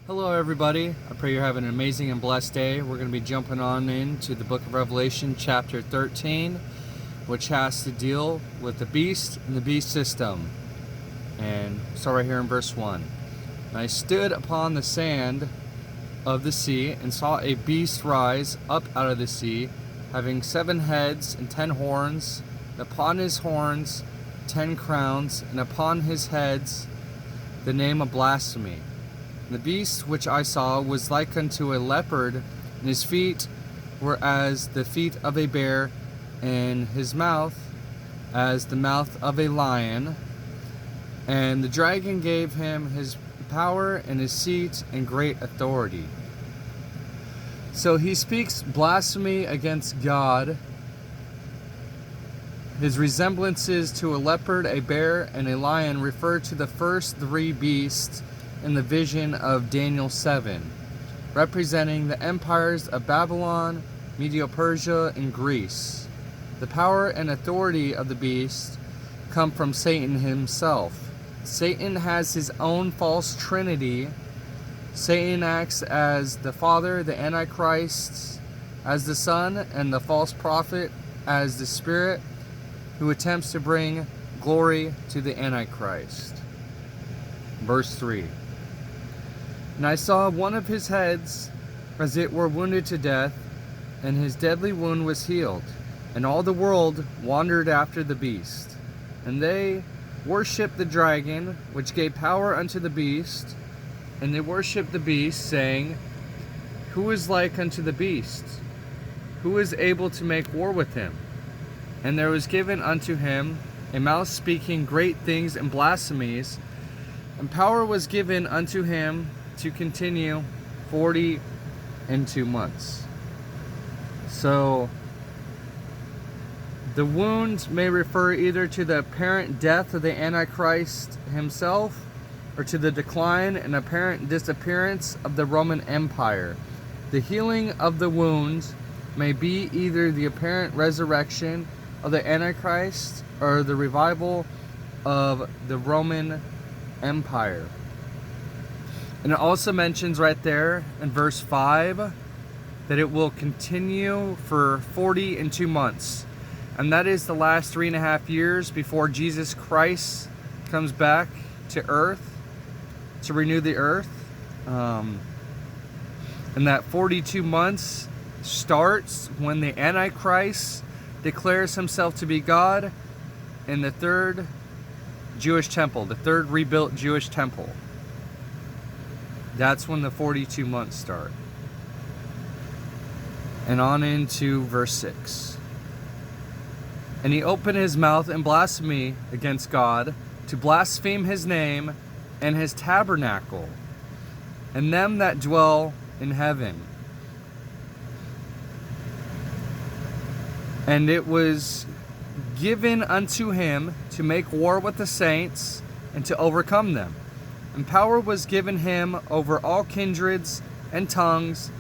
Hello everybody, I pray you're having an amazing and blessed day. We're going to be jumping on into the book of Revelation chapter 13, which has to deal with the beast and the beast system. And start right here in verse 1. And I stood upon the sand of the sea and saw a beast rise up out of the sea, having 7 heads and 10 horns, and upon his horns 10 crowns, and upon his heads the name of blasphemy. And the beast which I saw was like unto a leopard, and his feet were as the feet of a bear, and his mouth as the mouth of a lion. And the dragon gave him his power and his seat and great authority. So he speaks blasphemy against God. His resemblances to a leopard, a bear, and a lion refer to the first 3 beasts in the vision of Daniel 7, representing the empires of Babylon, Medo-Persia, and Greece. The power and authority of the beast come from Satan himself. Satan has his own false trinity. Satan acts as the Father, the Antichrist as the Son, and the false prophet as the Spirit, who attempts to bring glory to the Antichrist. Verse 3. And I saw one of his heads as it were wounded to death, and his deadly wound was healed. And all the world wandered after the beast. And they worshipped the dragon, which gave power unto the beast. And they worshipped the beast, saying, Who is like unto the beast? Who is able to make war with him? And there was given unto him a mouth speaking great things and blasphemies, and power was given unto him to continue 42 months. So the wound may refer either to the apparent death of the Antichrist himself, or to the decline and apparent disappearance of the Roman Empire. The healing of the wound may be either the apparent resurrection of the Antichrist or the revival of the Roman Empire. And it also mentions right there in verse 5 that it will continue for 42 months. And that is the last 3.5 years before Jesus Christ comes back to earth to renew the earth. And that 42 months starts when the Antichrist declares himself to be God in the 3rd Jewish temple, the 3rd rebuilt Jewish temple. That's when the 42 months start. And on into verse 6. And he opened his mouth in blasphemy against God, to blaspheme his name and his tabernacle, and them that dwell in heaven. And it was given unto him to make war with the saints and to overcome them. And power was given him over all kindreds and tongues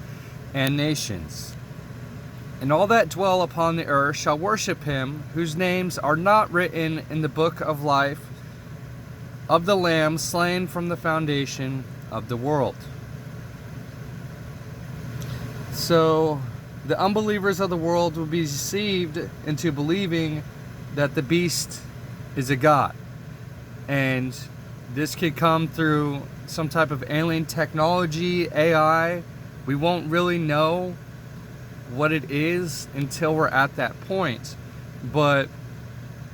and nations. And all that dwell upon the earth shall worship him, whose names are not written in the book of life of the Lamb slain from the foundation of the world. So the unbelievers of the world will be deceived into believing that the beast is a god. And this could come through some type of alien technology, AI. We won't really know what it is until we're at that point. But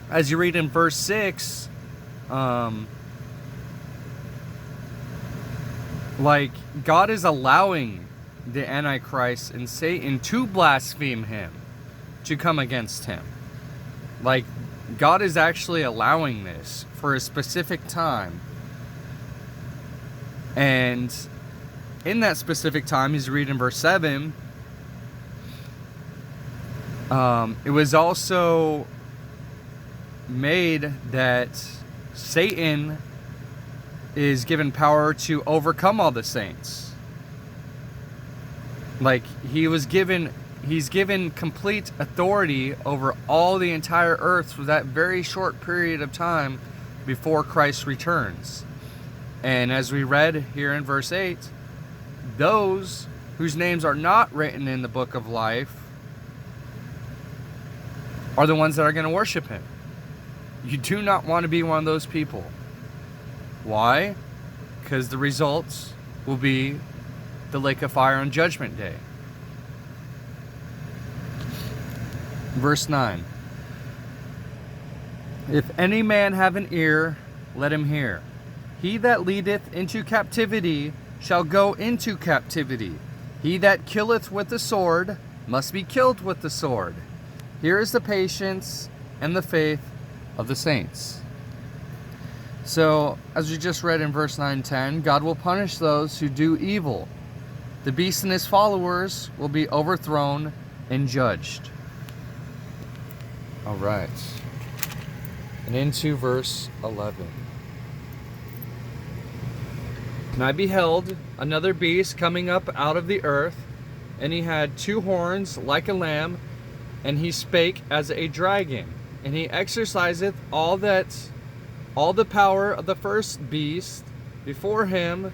as you read in verse 6, God is allowing the Antichrist and Satan to blaspheme him, to come against him. God is actually allowing this for a specific time. And in that specific time, as you read in verse 7, it was also made that Satan is given power to overcome all the saints. He's given complete authority over all the entire earth for that very short period of time before Christ returns. And as we read here in verse 8, those whose names are not written in the book of life are the ones that are going to worship him. You do not want to be one of those people. Why? Because the results will be the lake of fire on Judgment Day. Verse 9. If any man have an ear, let him hear. He that leadeth into captivity shall go into captivity. He that killeth with the sword must be killed with the sword. Here is the patience and the faith of the saints. So, as we just read in verse 9-10, God will punish those who do evil. The beast and his followers will be overthrown and judged. All right. And into verse 11. And I beheld another beast coming up out of the earth, and he had 2 horns like a lamb, and he spake as a dragon, and he exerciseth all the power of the first beast before him,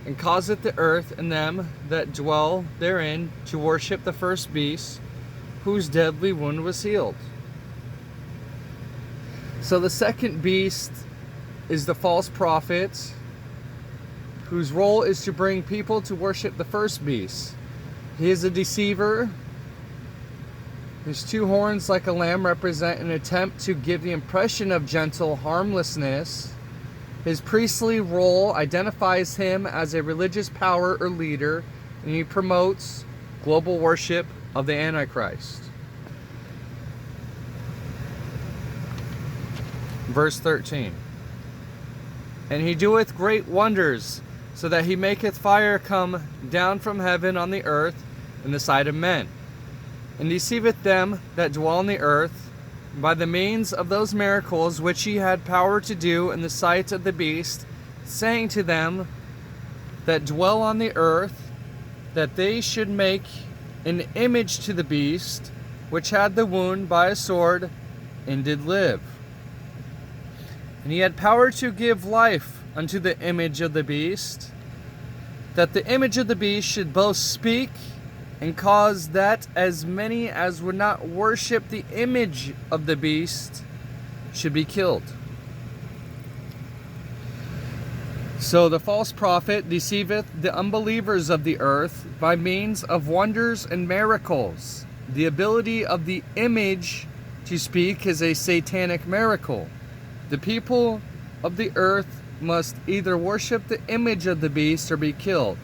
and causeth the earth and them that dwell therein to worship the first beast, whose deadly wound was healed. So the second beast is the false prophet, whose role is to bring people to worship the first beast. He is a deceiver. His 2 horns like a lamb represent an attempt to give the impression of gentle harmlessness. His priestly role identifies him as a religious power or leader, and he promotes global worship of the Antichrist. Verse 13. And he doeth great wonders, so that he maketh fire come down from heaven on the earth in the sight of men, and deceiveth them that dwell on the earth by the means of those miracles which he had power to do in the sight of the beast, saying to them that dwell on the earth, that they should make an image to the beast, which had the wound by a sword, and did live. And he had power to give life unto the image of the beast, that the image of the beast should both speak, and cause that as many as would not worship the image of the beast should be killed. So the false prophet deceiveth the unbelievers of the earth by means of wonders and miracles. The ability of the image to speak is a satanic miracle. The people of the earth must either worship the image of the beast or be killed.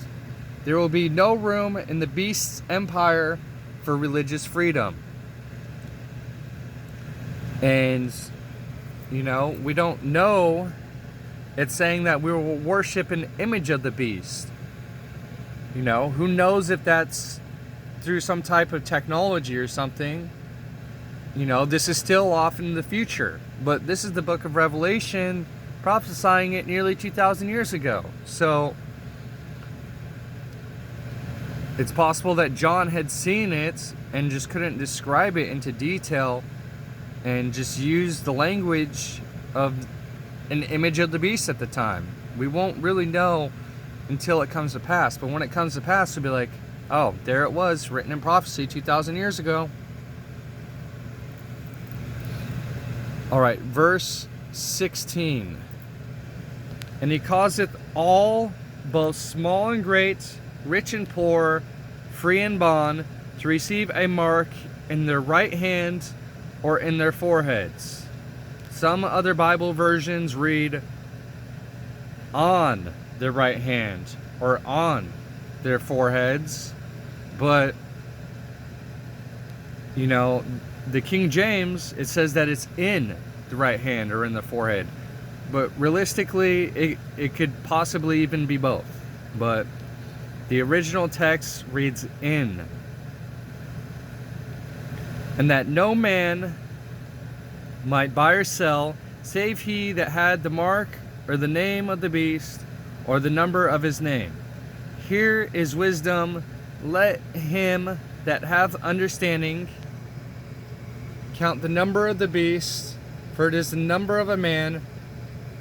There will be no room in the beast's empire for religious freedom. And, we don't know. It's saying that we will worship an image of the beast. Who knows if that's through some type of technology or something. This is still off in the future. But this is the book of Revelation prophesying it nearly 2,000 years ago. So it's possible that John had seen it and just couldn't describe it into detail and just used the language of an image of the beast at the time. We won't really know until it comes to pass. But when it comes to pass, we'll be like, oh, there it was, written in prophecy 2,000 years ago. All right, verse 16. And he causeth all, both small and great, rich and poor, free and bond, to receive a mark in their right hand or in their foreheads. Some other Bible versions read on their right hand or on their foreheads. But, the King James, it says that it's in the right hand or in the forehead. But realistically, it could possibly even be both. But the original text reads in. And that no man might buy or sell, save he that had the mark or the name of the beast or the number of his name. Here is wisdom. Let him that hath understanding count the number of the beast, for it is the number of a man,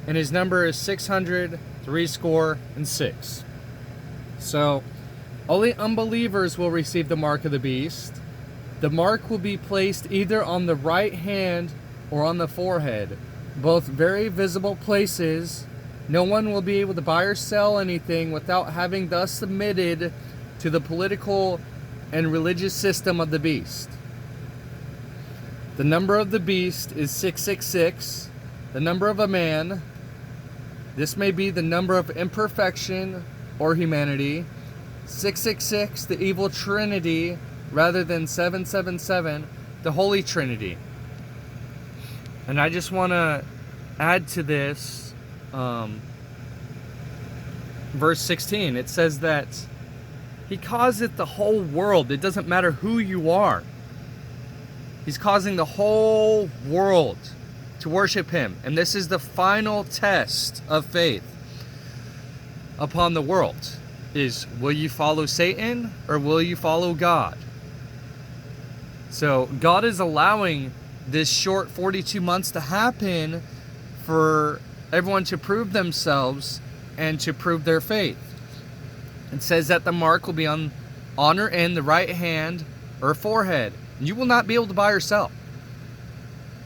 and his number is 666. So, only unbelievers will receive the mark of the beast. The mark will be placed either on the right hand or on the forehead, both very visible places. No one will be able to buy or sell anything without having thus submitted to the political and religious system of the beast. The number of the beast is 666, the number of a man. This may be the number of imperfection or humanity. 666, the evil trinity, rather than 777, the Holy Trinity. And I just want to add to this, verse 16. It says that he causeth the whole world. It doesn't matter who you are. He's causing the whole world to worship him. And this is the final test of faith upon the world. Is, will you follow Satan or will you follow God? So God is allowing this short 42 months to happen for everyone to prove themselves and to prove their faith. It says that the mark will be on or in the right hand or forehead. You will not be able to buy or sell.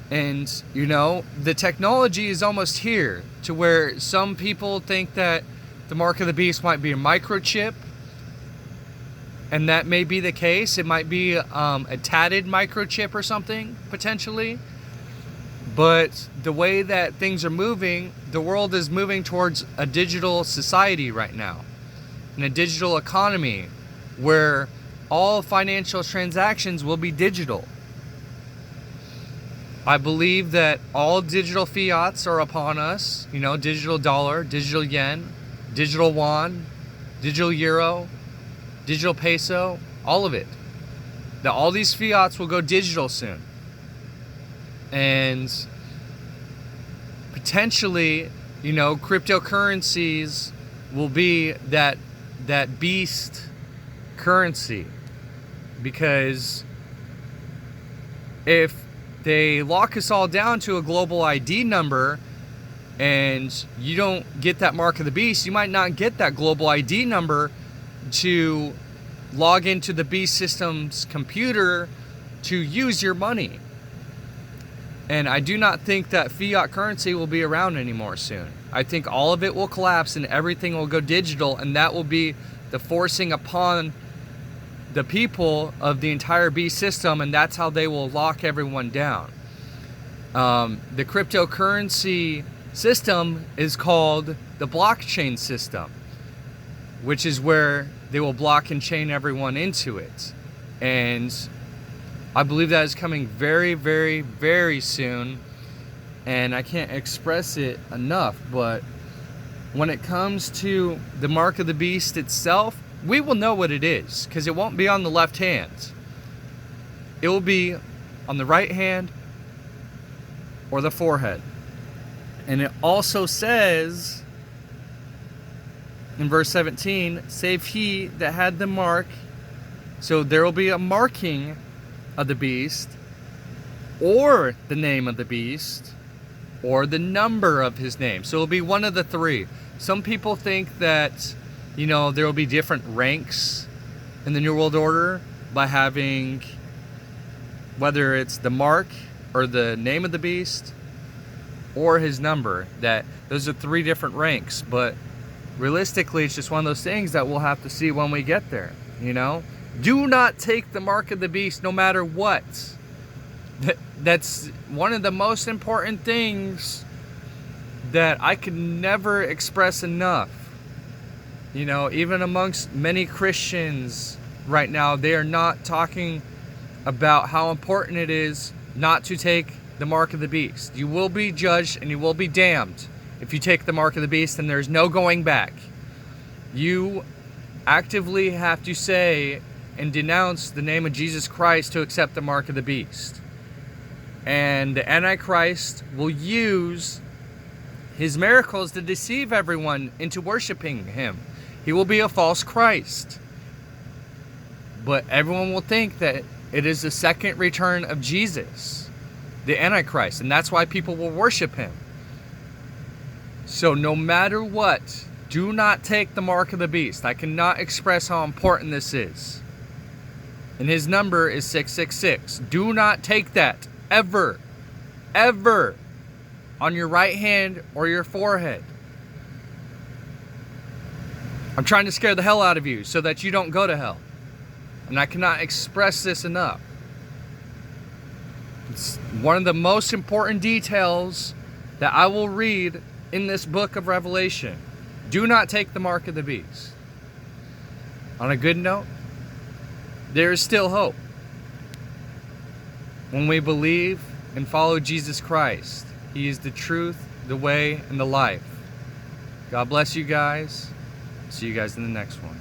And, you know, the technology is almost here to where some people think that the mark of the beast might be a microchip. And that may be the case. It might be a tatted microchip or something, potentially. But the way that things are moving, the world is moving towards a digital society right now. And a digital economy where all financial transactions will be digital. I believe that all digital fiats are upon us. You know, digital dollar, digital yen, digital won, digital euro, digital peso, all of it. That all these fiats will go digital soon. And potentially, you know, cryptocurrencies will be that beast currency. Because if they lock us all down to a global ID number and you don't get that mark of the beast, you might not get that global ID number to log into the beast system's computer to use your money. And I do not think that fiat currency will be around anymore soon. I think all of it will collapse and everything will go digital, and that will be the forcing upon the people of the entire beast system, and that's how they will lock everyone down. The cryptocurrency system is called the blockchain system, which is where they will block and chain everyone into it. And I believe that is coming very, very, very soon. And I can't express it enough. But when it comes to the mark of the beast itself, we will know what it is, because it won't be on the left hand. It will be on the right hand or the forehead. And it also says in verse 17, save he that had the mark. So there will be a marking of the beast, or the name of the beast, or the number of his name. So it will be one of the three. Some people think that, you know, there will be different ranks in the New World Order by having, whether it's the mark or the name of the beast or his number, that those are three different ranks. But realistically, it's just one of those things that we'll have to see when we get there, you know? Do not take the mark of the beast no matter what. That's one of the most important things that I could never express enough. You know, even amongst many Christians right now, they are not talking about how important it is not to take the mark of the beast. You will be judged and you will be damned if you take the mark of the beast, and there's no going back. You actively have to say and denounce the name of Jesus Christ to accept the mark of the beast. And the Antichrist will use his miracles to deceive everyone into worshiping him. He will be a false Christ. But everyone will think that it is the second return of Jesus, the Antichrist, and that's why people will worship him. So no matter what, Do not take the mark of the beast. I cannot express how important this is. And his number is 666. Do not take that. Ever. Ever. On your right hand or your forehead. I'm trying to scare the hell out of you so that you don't go to hell. And I cannot express this enough. It's one of the most important details that I will read in this book of Revelation. Do not take the mark of the beast. On a good note, there is still hope. When we believe and follow Jesus Christ, He is the truth, the way, and the life. God bless you guys. See you guys in the next one.